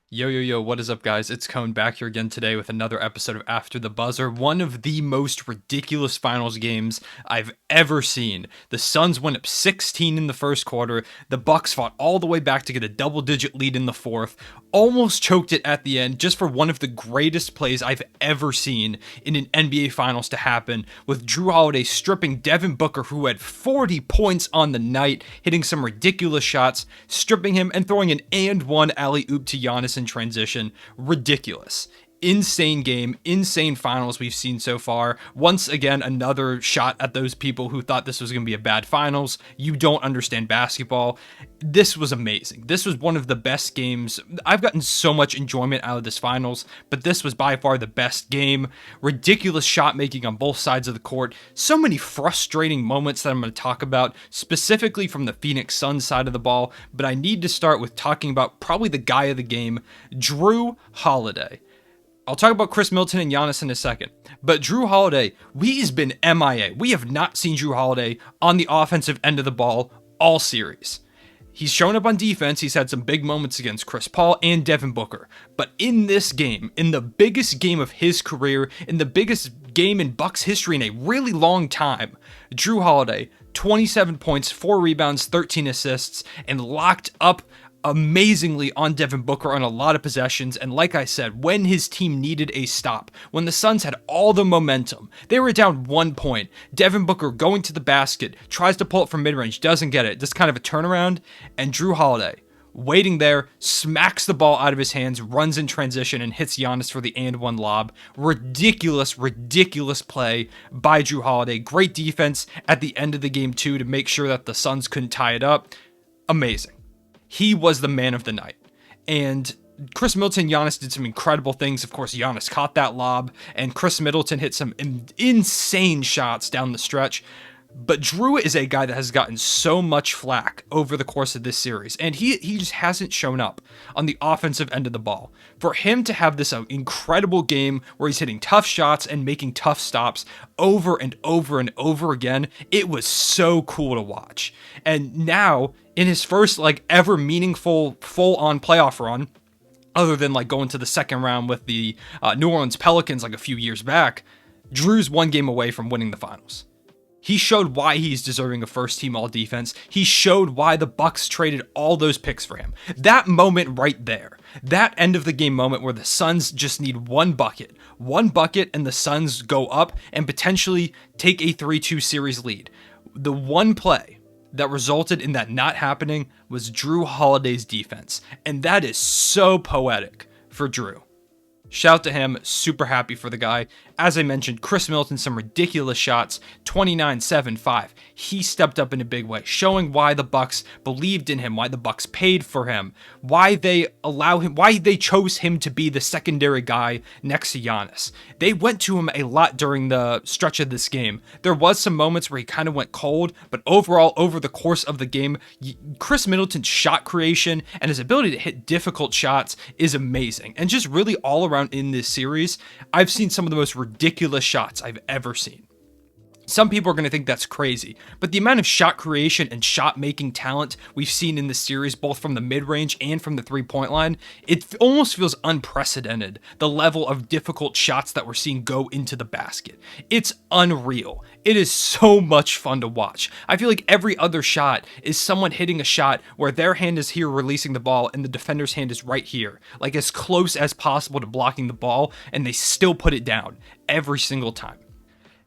Yo, yo, yo, what is up, guys? It's Cone back here again today with another episode of After the Buzzer. One of the most ridiculous finals games I've ever seen. The Suns went up 16 in the first quarter. The Bucks fought all the way back to get a double-digit lead in the fourth. Almost choked it at the end just for one of the greatest plays I've ever seen in an NBA Finals to happen, with Jrue Holiday stripping Devin Booker, who had 40 points on the night, hitting some ridiculous shots, stripping him and throwing an and one alley-oop to Giannis in transition. Ridiculous. Insane game, insane finals we've seen so far. Once again, another shot at those people who thought this was going to be a bad finals. You don't understand basketball. This was amazing. This was one of the best games. I've gotten so much enjoyment out of this finals, but this was by far the best game. Ridiculous shot making on both sides of the court. So many frustrating moments that I'm going to talk about, specifically from the Phoenix Suns side of the ball, but I need to start with talking about probably the guy of the game, Jrue Holiday. I'll talk about Chris Middleton and Giannis in a second. But Jrue Holiday, he's been MIA. We have not seen Jrue Holiday on the offensive end of the ball all series. He's shown up on defense. He's had some big moments against Chris Paul and Devin Booker. But in this game, in the biggest game of his career, in the biggest game in Bucks history in a really long time, Jrue Holiday, 27 points, 4 rebounds, 13 assists, and locked up amazingly on Devin Booker on a lot of possessions. And like I said, when his team needed a stop, when the Suns had all the momentum, they were down 1 point. Devin Booker going to the basket, tries to pull it from mid-range, doesn't get it. Just kind of a turnaround. And Jrue Holiday, waiting there, smacks the ball out of his hands, runs in transition, and hits Giannis for the and one lob. Ridiculous, ridiculous play by Jrue Holiday. Great defense at the end of the game, too, to make sure that the Suns couldn't tie it up. Amazing. He was the man of the night. And Chris Middleton and Giannis did some incredible things. Of course, Giannis caught that lob, and Chris Middleton hit some insane shots down the stretch. But Jrue is a guy that has gotten so much flack over the course of this series, and he just hasn't shown up on the offensive end of the ball. For him to have this incredible game where he's hitting tough shots and making tough stops over and over and over again, it was so cool to watch. And now, in his first ever meaningful full-on playoff run, other than going to the second round with the New Orleans Pelicans a few years back, Jrue's one game away from winning the finals. He showed why he's deserving of first team all defense. He showed why the Bucks traded all those picks for him. That moment right there, that end of the game moment where the Suns just need one bucket and the Suns go up and potentially take a 3-2 series lead. The one play that resulted in that not happening was Jrue Holiday's defense. And that is so poetic for Jrue. Shout out to him, super happy for the guy. As I mentioned, Chris Middleton, some ridiculous shots, 29, 7, 5. He stepped up in a big way, showing why the Bucks believed in him, why the Bucks paid for him, why they chose him to be the secondary guy next to Giannis. They went to him a lot during the stretch of this game. There was some moments where he kind of went cold, but overall, over the course of the game, Chris Middleton's shot creation and his ability to hit difficult shots is amazing. And just really all around in this series, I've seen some of the most ridiculous shots I've ever seen. Some people are going to think that's crazy, but the amount of shot creation and shot making talent we've seen in this series, both from the mid-range and from the three-point line, it almost feels unprecedented, the level of difficult shots that we're seeing go into the basket. It's unreal. It is so much fun to watch. I feel like every other shot is someone hitting a shot where their hand is here releasing the ball and the defender's hand is right here, as close as possible to blocking the ball, and they still put it down every single time.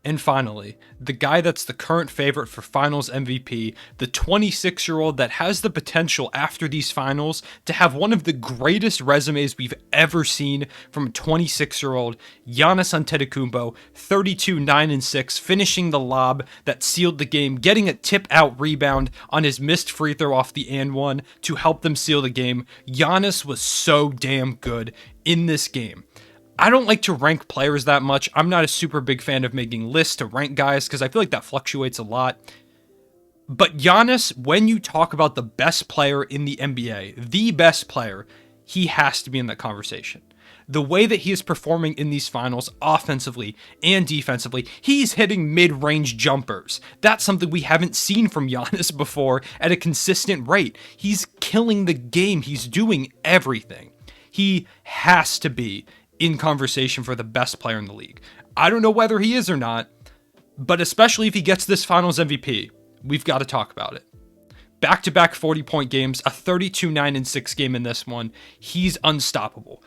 And finally, the guy that's the current favorite for Finals MVP, the 26-year-old that has the potential after these finals to have one of the greatest resumes we've ever seen from a 26-year-old, Giannis Antetokounmpo, 32, 9, and 6, finishing the lob that sealed the game, getting a tip-out rebound on his missed free throw off the and one to help them seal the game. Giannis was so damn good in this game. I don't like to rank players that much. I'm not a super big fan of making lists to rank guys because I feel like that fluctuates a lot. But Giannis, when you talk about the best player in the NBA, the best player, he has to be in that conversation. The way that he is performing in these finals, offensively and defensively, he's hitting mid-range jumpers. That's something we haven't seen from Giannis before at a consistent rate. He's killing the game. He's doing everything. He has to be in conversation for the best player in the league. I don't know whether he is or not, but especially if he gets this Finals MVP, we've got to talk about it. Back-to-back 40-point games, a 32-9-6 game in this one. He's unstoppable.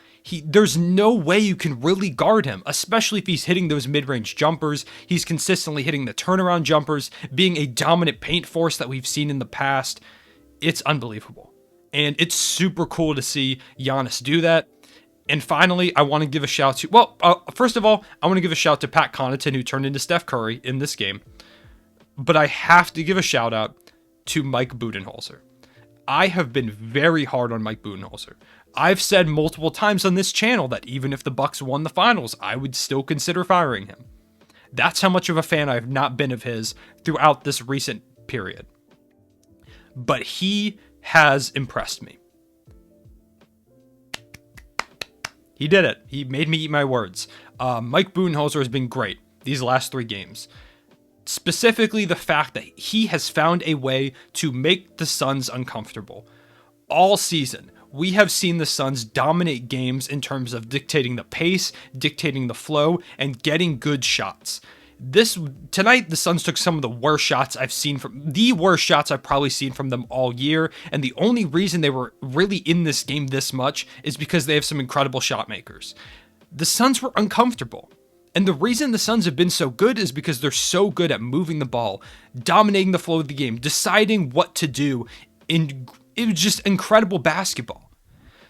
There's no way you can really guard him, especially if he's hitting those mid-range jumpers. He's consistently hitting the turnaround jumpers, being a dominant paint force that we've seen in the past. It's unbelievable. And it's super cool to see Giannis do that. And finally, I want to give a shout to, first of all, I want to give a shout to Pat Connaughton, who turned into Steph Curry in this game. But I have to give a shout out to Mike Budenholzer. I have been very hard on Mike Budenholzer. I've said multiple times on this channel that even if the Bucks won the finals, I would still consider firing him. That's how much of a fan I've not been of his throughout this recent period. But he has impressed me. He did it. He made me eat my words. Mike Budenholzer has been great these last 3 games. Specifically, the fact that he has found a way to make the Suns uncomfortable. All season, we have seen the Suns dominate games in terms of dictating the pace, dictating the flow, and getting good shots. Tonight, the Suns took some of the worst shots I've probably seen from them all year, and the only reason they were really in this game this much is because they have some incredible shot makers. The Suns were uncomfortable. And the reason the Suns have been so good is because they're so good at moving the ball, dominating the flow of the game, deciding what to do. It was just incredible basketball.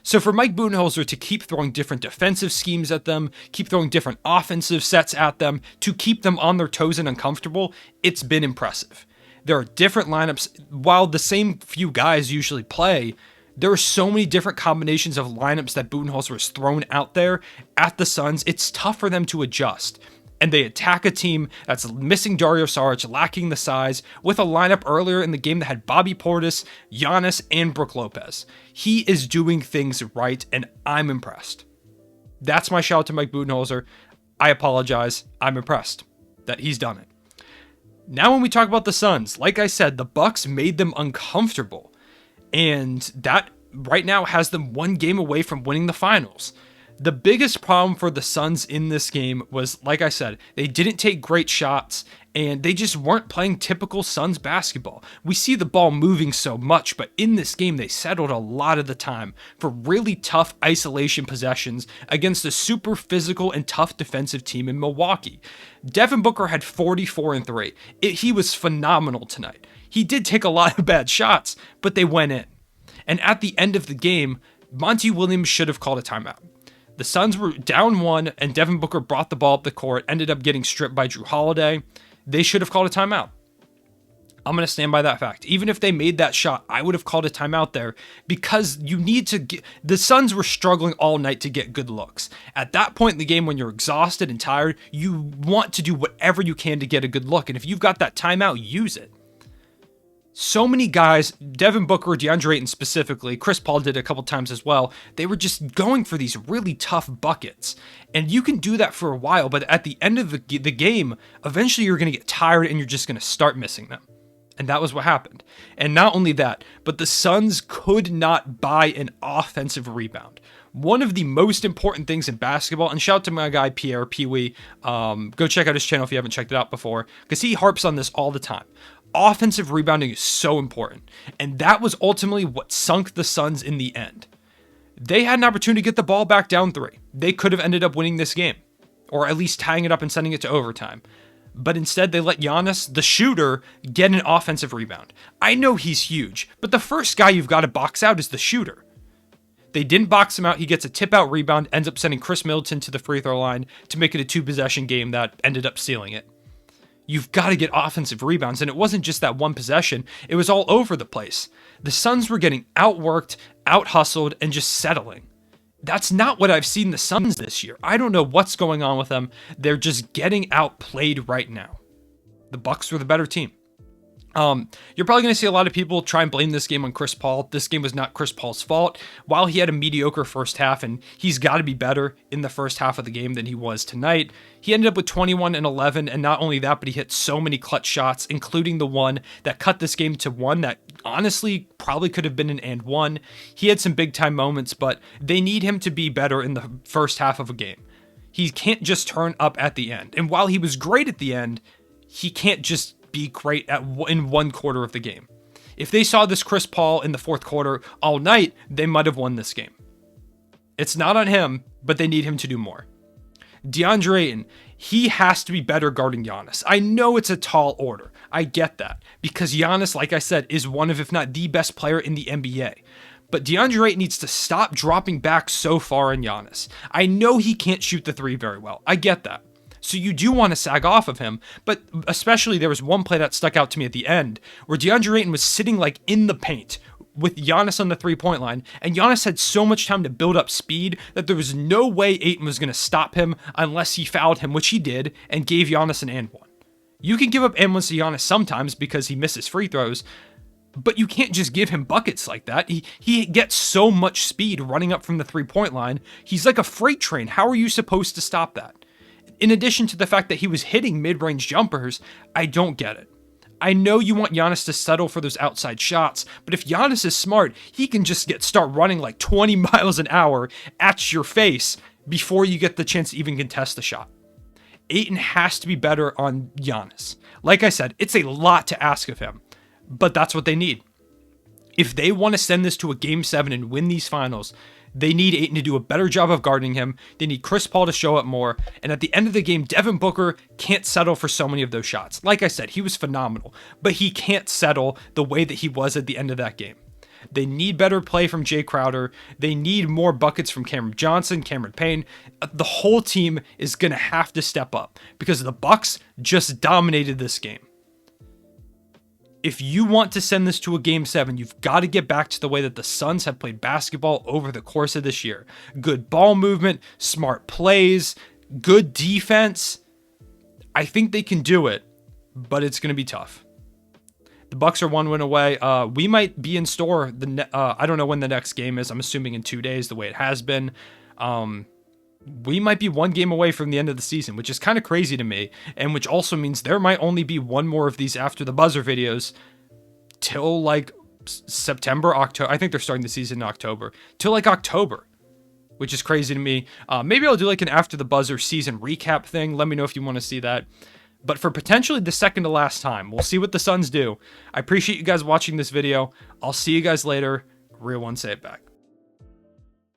So for Mike Budenholzer to keep throwing different defensive schemes at them, keep throwing different offensive sets at them, to keep them on their toes and uncomfortable, it's been impressive. There are different lineups. While the same few guys usually play, there are so many different combinations of lineups that Budenholzer has thrown out there at the Suns. It's tough for them to adjust. And they attack a team that's missing Dario Saric, lacking the size, with a lineup earlier in the game that had Bobby Portis, Giannis, and Brook Lopez. He is doing things right, and I'm impressed. That's my shout out to Mike Budenholzer. I apologize. I'm impressed that he's done it. Now when we talk about the Suns, like I said, the Bucks made them uncomfortable. And that right now has them 1 game away from winning the finals. The biggest problem for the Suns in this game was, like I said, they didn't take great shots and they just weren't playing typical Suns basketball. We see the ball moving so much, but in this game, they settled a lot of the time for really tough isolation possessions against a super physical and tough defensive team in Milwaukee. Devin Booker had 44 and 3. He was phenomenal tonight. He did take a lot of bad shots, but they went in. And at the end of the game, Monty Williams should have called a timeout. The Suns were down 1, and Devin Booker brought the ball up the court, ended up getting stripped by Jrue Holiday. They should have called a timeout. I'm going to stand by that fact. Even if they made that shot, I would have called a timeout there because you need to get... The Suns were struggling all night to get good looks. At that point in the game, when you're exhausted and tired, you want to do whatever you can to get a good look. And if you've got that timeout, use it. So many guys, Devin Booker, DeAndre Ayton specifically, Chris Paul did it a couple times as well, they were just going for these really tough buckets. And you can do that for a while, but at the end of the game, eventually you're going to get tired and you're just going to start missing them. And that was what happened. And not only that, but the Suns could not buy an offensive rebound. One of the most important things in basketball, and shout out to my guy Pierre Pee-wee, go check out his channel if you haven't checked it out before, because he harps on this all the time. Offensive rebounding is so important, and that was ultimately what sunk the Suns in the end. They had an opportunity to get the ball back down 3. They could have ended up winning this game, or at least tying it up and sending it to overtime. But instead, they let Giannis, the shooter, get an offensive rebound. I know he's huge, but the first guy you've got to box out is the shooter. They didn't box him out. He gets a tip-out rebound, ends up sending Chris Middleton to the free throw line to make it a 2-possession game that ended up sealing it. You've got to get offensive rebounds, and it wasn't just that one possession. It was all over the place. The Suns were getting outworked, out-hustled, and just settling. That's not what I've seen the Suns this year. I don't know what's going on with them. They're just getting outplayed right now. The Bucks were the better team. You're probably going to see a lot of people try and blame this game on Chris Paul. This game was not Chris Paul's fault. While he had a mediocre first half, and he's got to be better in the first half of the game than he was tonight, he ended up with 21 and 11, and not only that, but he hit so many clutch shots, including the one that cut this game to one that honestly probably could have been an and one. He had some big-time moments, but they need him to be better in the first half of a game. He can't just turn up at the end. And while he was great at the end, he can't just be great in one quarter of the game. If they saw this Chris Paul in the fourth quarter all night, they might have won this game. It's not on him, but they need him to do more. DeAndre Ayton, he has to be better guarding Giannis. I know it's a tall order. I get that. Because Giannis, like I said, is one of, if not the best player in the NBA. But DeAndre Ayton needs to stop dropping back so far in Giannis. I know he can't shoot the three very well. I get that. So you do want to sag off of him, but especially there was one play that stuck out to me at the end where DeAndre Ayton was sitting like in the paint with Giannis on the three-point line, and Giannis had so much time to build up speed that there was no way Ayton was going to stop him unless he fouled him, which he did, and gave Giannis an and one. You can give up and ones to Giannis sometimes because he misses free throws, but you can't just give him buckets like that. He gets so much speed running up from the three-point line. He's like a freight train. How are you supposed to stop that? In addition to the fact that he was hitting mid-range jumpers, I don't get it. I know you want Giannis to settle for those outside shots, but if Giannis is smart, he can just start running like 20 miles an hour at your face before you get the chance to even contest the shot. Ayton has to be better on Giannis. Like I said, it's a lot to ask of him, but that's what they need. If they want to send this to a Game 7 and win these finals, they need Ayton to do a better job of guarding him. They need Chris Paul to show up more. And at the end of the game, Devin Booker can't settle for so many of those shots. Like I said, he was phenomenal, but he can't settle the way that he was at the end of that game. They need better play from Jay Crowder. They need more buckets from Cameron Johnson, Cameron Payne. The whole team is going to have to step up because the Bucks just dominated this game. If you want to send this to a Game 7, you've got to get back to the way that the Suns have played basketball over the course of this year. Good ball movement, smart plays, good defense. I think they can do it, but it's going to be tough. The Bucks are 1 win away. We might be in store. I don't know when the next game is. I'm assuming in 2 days, the way it has been. We might be 1 game away from the end of the season, which is kind of crazy to me, and which also means there might only be one more of these after the buzzer videos till like September, October. I think they're starting the season in October, till like October, which is crazy to me. Maybe I'll do like an after the buzzer season recap thing. Let me know if you want to see that. But for potentially the second to last time, we'll see what the Suns do. I appreciate you guys watching this video. I'll see you guys later. Real one, say it back.